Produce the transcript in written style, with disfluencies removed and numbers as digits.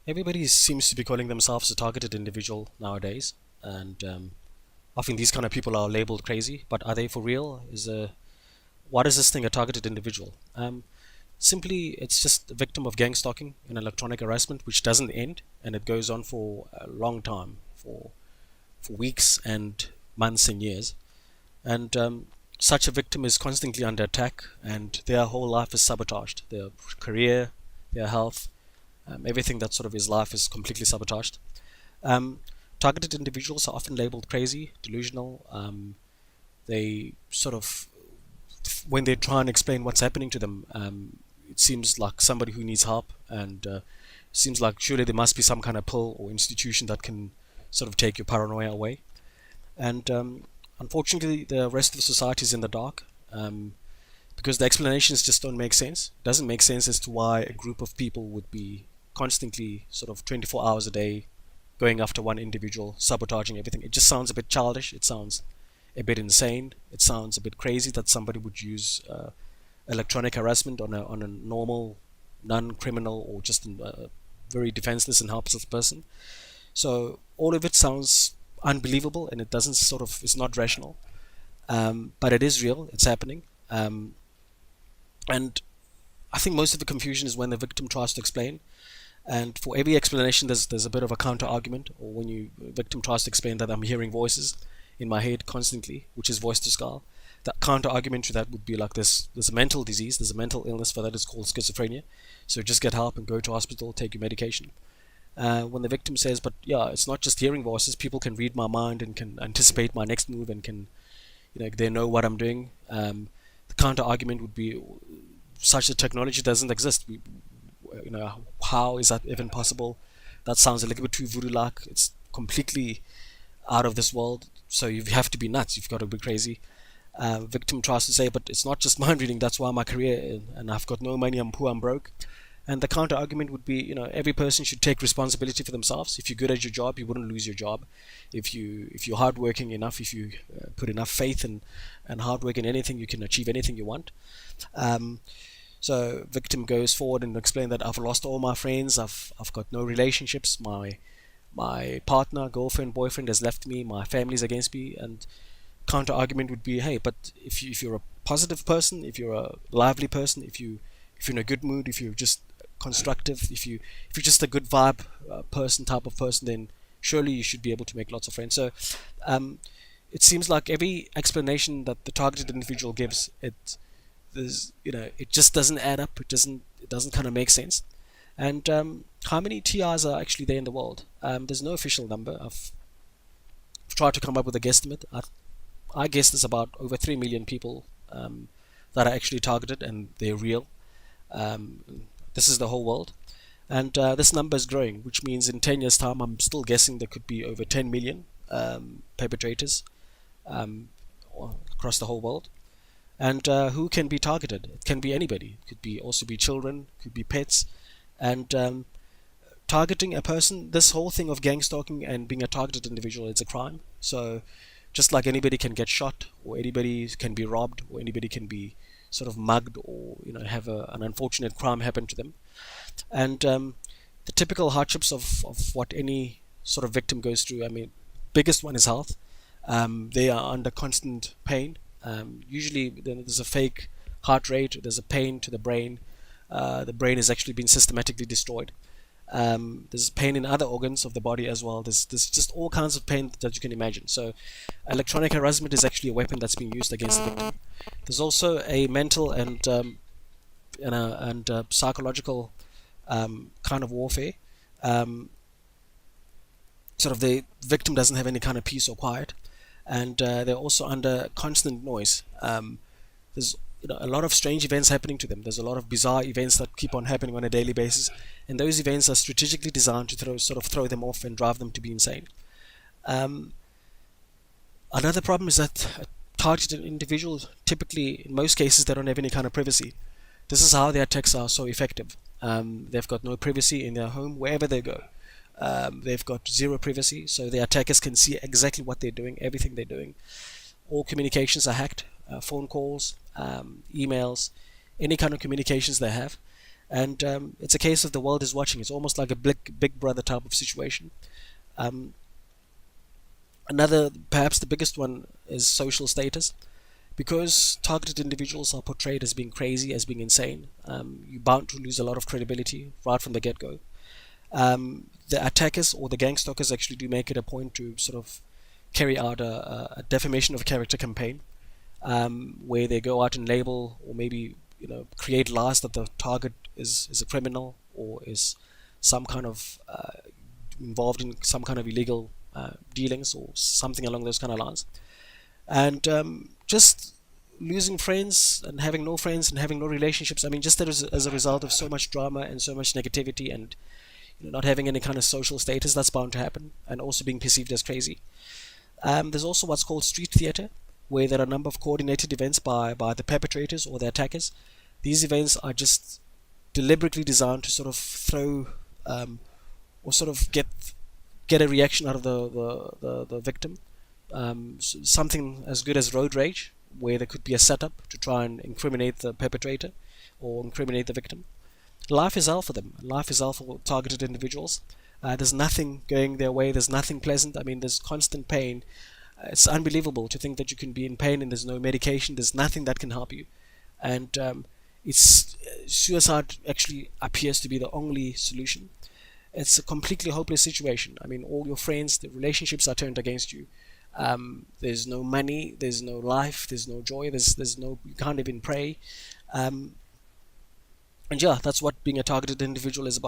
Everybody seems to be calling themselves a targeted individual nowadays, and often these kind of people are labeled crazy. But are they for real? What is this thing, a targeted individual? Simply, it's just a victim of gang stalking and electronic harassment, which doesn't end, and it goes on for a long time, for weeks and months and years. And such a victim is constantly under attack, and their whole life is sabotaged. Their career, their health, everything that sort of is life is completely sabotaged. Um, Targeted individuals are often labeled crazy, delusional. They sort of, when they try and explain what's happening to them, it seems like somebody who needs help, and seems like surely there must be some kind of pill or institution that can sort of take your paranoia away. And unfortunately, the rest of society is in the dark. Because the explanations just don't make sense. It doesn't make sense as to why a group of people would be constantly sort of 24 hours a day going after one individual, sabotaging everything. It just sounds a bit childish. It sounds a bit insane. It sounds a bit crazy that somebody would use electronic harassment on a normal, non-criminal, or just a very defenseless and helpless person. So all of it sounds unbelievable, and it doesn't sort of, it's not rational. But it is real. It's happening. And I think most of the confusion is when the victim tries to explain. And for every explanation, there's a bit of a counter argument, or when you victim tries to explain that I'm hearing voices in my head constantly, which is voice to skull. The counter argument to that would be like this: there's a mental disease, there's a mental illness for that. It's called schizophrenia. So just get help and go to hospital, take your medication. When the victim says, but yeah, it's not just hearing voices. People can read my mind and can anticipate my next move and can, they know what I'm doing. The counter argument would be such a technology doesn't exist. How is that even possible? That sounds a little bit too voodoo-like. It's completely out of this world. So you have to be nuts. You've got to be crazy. Victim tries to say, but it's not just mind reading. That's why my career, and I've got no money. I'm poor. I'm broke. And the counter argument would be, every person should take responsibility for themselves. If you're good at your job, you wouldn't lose your job. If you're hardworking enough, if you put enough faith and hard work in anything, you can achieve anything you want. So victim goes forward and explain that I've lost all my friends. I've got no relationships. My partner, girlfriend, boyfriend has left me. My family's against me. And counter argument would be, hey, but if you're a positive person, if you're a lively person, if you're in a good mood, if you're just constructive, if you're just a good vibe person, type of person, then surely you should be able to make lots of friends. So it seems like every explanation that the targeted individual gives, it just doesn't add up. It doesn't kind of make sense. And how many TRs are actually there in the world? There's no official number. I've tried to come up with a guesstimate. I guess there's about over 3 million people that are actually targeted, and they're real. Um, this is the whole world. And this number is growing, which means in 10 years' time, I'm still guessing there could be over 10 million perpetrators um, across the whole world. And who can be targeted? It can be anybody. It could be also be children, could be pets. And targeting a person, this whole thing of gang stalking and being a targeted individual, it's a crime. So just like anybody can get shot, or anybody can be robbed, or anybody can be sort of mugged, or have an unfortunate crime happen to them. And the typical hardships of what any sort of victim goes through, I mean, biggest one is health. They are under constant pain. Usually there's a fake heart rate, there's a pain to the brain. The brain has actually been systematically destroyed. There's pain in other organs of the body as well. There's just all kinds of pain that you can imagine. So electronic harassment is actually a weapon that's being used against the victim. There's also a mental and psychological kind of warfare. Sort of the victim doesn't have any kind of peace or quiet, and they're also under constant noise. There's a lot of strange events happening to them. There's a lot of bizarre events that keep on happening on a daily basis, and those events are strategically designed to throw them off and drive them to be insane. Um, Another problem is that targeted individuals, typically, in most cases, they don't have any kind of privacy. This is how their attacks are so effective. They've got no privacy in their home, wherever they go. They've got zero privacy, so the attackers can see exactly what they're doing, everything they're doing. All communications are hacked, phone calls, emails, any kind of communications they have. And it's a case of the world is watching. It's almost like a big brother type of situation. Um, Another, perhaps the biggest one, is social status. Because targeted individuals are portrayed as being crazy, as being insane, you're bound to lose a lot of credibility right from the get-go. The attackers or the gang stalkers actually do make it a point to sort of carry out a defamation of character campaign, where they go out and label, or maybe create lies that the target is a criminal, or is some kind of involved in some kind of illegal dealings, or something along those kind of lines. And just losing friends and having no friends and having no relationships. I mean, just as a result of so much drama and so much negativity, and not having any kind of social status, that's bound to happen, and also being perceived as crazy. There's also what's called street theater, where there are a number of coordinated events by the perpetrators or the attackers. These events are just deliberately designed to sort of throw, or sort of get a reaction out of the victim. Something as good as road rage, where there could be a setup to try and incriminate the perpetrator or incriminate the victim. Life is hell for them. Life is hell for targeted individuals. There's nothing going their way. There's nothing pleasant. I mean, there's constant pain. It's unbelievable to think that you can be in pain and there's no medication. There's nothing that can help you. And it's suicide actually appears to be the only solution. It's a completely hopeless situation. I mean, all your friends, the relationships are turned against you. There's no money, there's no life, there's no joy, there's no, you can't even pray. Um, and yeah, that's what being a targeted individual is about.